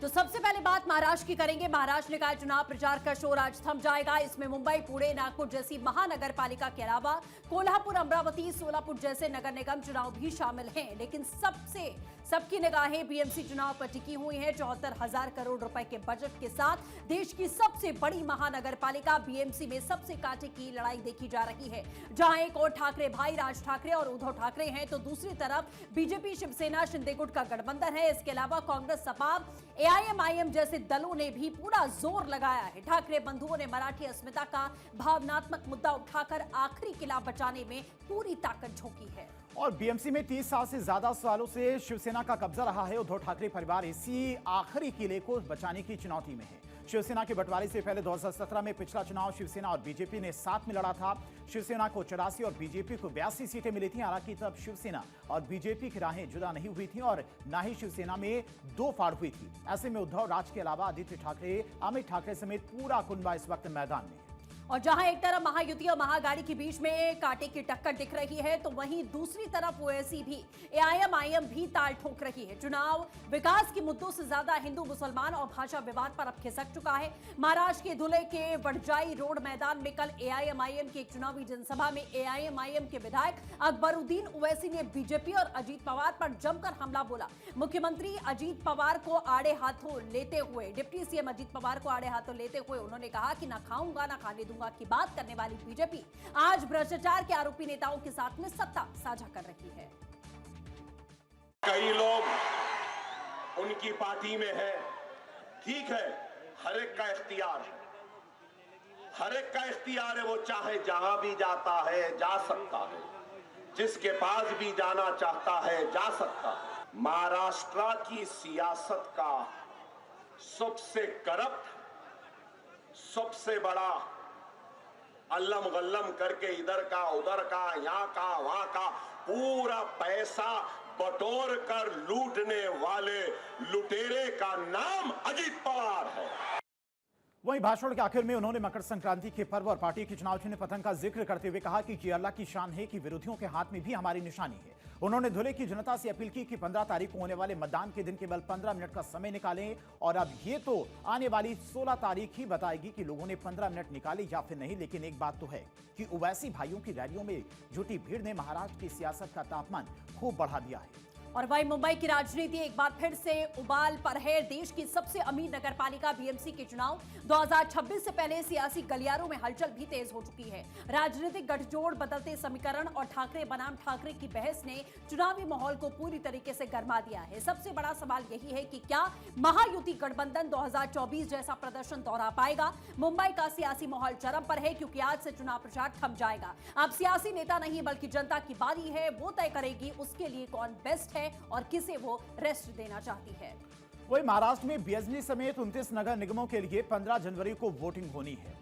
तो सबसे पहले बात महाराष्ट्र की करेंगे। महाराष्ट्र निकाय चुनाव प्रचार का शोर आज थम जाएगा। इसमें मुंबई, पुणे, नागपुर जैसी महानगर पालिका के अलावा कोल्हापुर, अमरावती, सोलापुर जैसे नगर निगम चुनाव भी शामिल हैं। लेकिन सबकी निगाहें बीएमसी चुनाव पर टिकी हुई हैं। 74,000 करोड़ रुपए के बजट के साथ देश की सबसे बड़ी महानगर पालिका बीएमसी में सबसे कांटे की लड़ाई देखी जा रही है। जहां एक और ठाकरे भाई राज ठाकरे और उद्धव ठाकरे हैं, तो दूसरी तरफ बीजेपी, शिवसेना, शिंदे गुट का गठबंधन है। इसके अलावा कांग्रेस, सपा, एआईएमआईएम जैसे दलों ने भी पूरा जोर लगाया है। ठाकरे बंधुओं ने मराठी अस्मिता का भावनात्मक मुद्दा उठाकर आखिरी किला बचाने में पूरी ताकत झोंकी है। और बीएमसी में 30 साल से ज्यादा सालों से शिवसेना का कब्जा रहा है। उद्धव ठाकरे परिवार इसी आखिरी किले को बचाने की चुनौती में है। शिवसेना के बंटवारे से पहले 2017 में पिछला चुनाव शिवसेना और बीजेपी ने साथ में लड़ा था। शिवसेना को 84 और बीजेपी को 82 सीटें मिली थी। हालांकि तब शिवसेना और बीजेपी की राहें जुदा नहीं हुई थी और न ही शिवसेना में दो फाड़ हुई थी। ऐसे में उद्धव राज के अलावा आदित्य ठाकरे, अमित ठाकरे समेत पूरा कुनबा इस वक्त मैदान में है। और जहां एक तरफ महायुति और महागाड़ी के बीच में कांटे की टक्कर दिख रही है, तो वहीं दूसरी तरफ ओवैसी भी, एआईएमआईएम भी ताल ठोक रही है। चुनाव विकास के मुद्दों से ज्यादा हिंदू मुसलमान और भाषा विवाद पर अब खिसक चुका है। महाराष्ट्र के धुले के वडजाई रोड मैदान में कल एआईएमआईएम की एक चुनावी जनसभा में एआईएमआईएम के विधायक अकबरुद्दीन ओवैसी ने बीजेपी और अजीत पवार पर जमकर हमला बोला। मुख्यमंत्री अजीत पवार को आड़े हाथों लेते हुए, डिप्टी सीएम अजीत पवार को आड़े हाथों लेते हुए उन्होंने कहा कि ना खाऊंगा ना खाने दूंगा की बात करने वाली बीजेपी आज भ्रष्टाचार के आरोपी नेताओं के साथ में सत्ता साझा कर रही है। कई लोग उनकी पार्टी में है, ठीक है, हर एक का इख्तियार है, हर एक का इख्तियार है। वो चाहे जहां भी जाता है जा सकता है, जिसके पास भी जाना चाहता है जा सकता है। महाराष्ट्र की सियासत का सबसे करप्ट, सबसे बड़ा अल्लम गल्लम करके इधर का उधर का, यहाँ का वहां का पूरा पैसा बटोर कर लूटने वाले लुटेरे का नाम अजीत पवार है। वहीं भाषण के आखिर में उन्होंने मकर संक्रांति के पर्व और पार्टी के चुनाव चिन्ह पतंग का जिक्र करते हुए कहा कि ये अल्लाह की शान है कि विरोधियों के हाथ में भी हमारी निशानी है। उन्होंने धुले की जनता से अपील की कि 15 तारीख को होने वाले मतदान के दिन केवल 15 मिनट का समय निकालें। और अब ये तो आने वाली 16 तारीख ही बताएगी कि लोगों ने 15 मिनट निकाले या फिर नहीं। लेकिन एक बात तो है कि ओवैसी भाइयों की रैलियों में जुटी भीड़ ने महाराष्ट्र की सियासत का तापमान खूब बढ़ा दिया है। और वहीं मुंबई की राजनीति एक बार फिर से उबाल पर है। देश की सबसे अमीर नगरपालिका बीएमसी के चुनाव 2026 से पहले सियासी गलियारों में हलचल भी तेज हो चुकी है। राजनीतिक गठजोड़, बदलते समीकरण और ठाकरे बनाम ठाकरे की बहस ने चुनावी माहौल को पूरी तरीके से गरमा दिया है। सबसे बड़ा सवाल यही है कि क्या महायुति गठबंधन 2024 जैसा प्रदर्शन दोहरा पाएगा। मुंबई का सियासी माहौल चरम पर है, क्योंकि आज से चुनाव प्रचार थम जाएगा। अब सियासी नेता नहीं बल्कि जनता की बारी है। वो तय करेगी उसके लिए कौन बेस्ट है और किसे वो रेस्ट देना चाहती है। वही महाराष्ट्र में बीएसजी समेत 29 नगर निगमों के लिए 15 जनवरी को वोटिंग होनी है।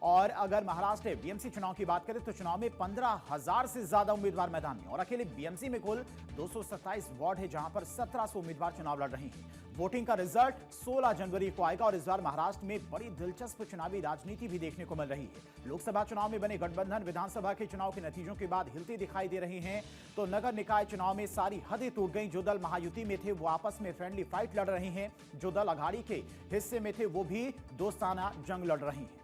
और अगर महाराष्ट्र बीएमसी चुनाव की बात करें तो चुनाव में 15,000 से ज्यादा उम्मीदवार मैदान में। और अकेले बीएमसी में कुल 227 वार्ड है, जहां पर 1700 उम्मीदवार चुनाव लड़ रहे हैं। वोटिंग का रिजल्ट 16 जनवरी को आएगा। और इस बार महाराष्ट्र में बड़ी दिलचस्प चुनावी राजनीति भी देखने को मिल रही है। लोकसभा चुनाव में बने गठबंधन विधानसभा के चुनाव के नतीजों के बाद हिलते दिखाई दे रहे हैं। तो नगर निकाय चुनाव में सारी हदें टूट गई। जो दल महायुति में थे वो आपस में फ्रेंडली फाइट लड़ रहे हैं। जो दल अघाड़ी के हिस्से में थे वो भी दोस्ताना जंग लड़ रहे हैं।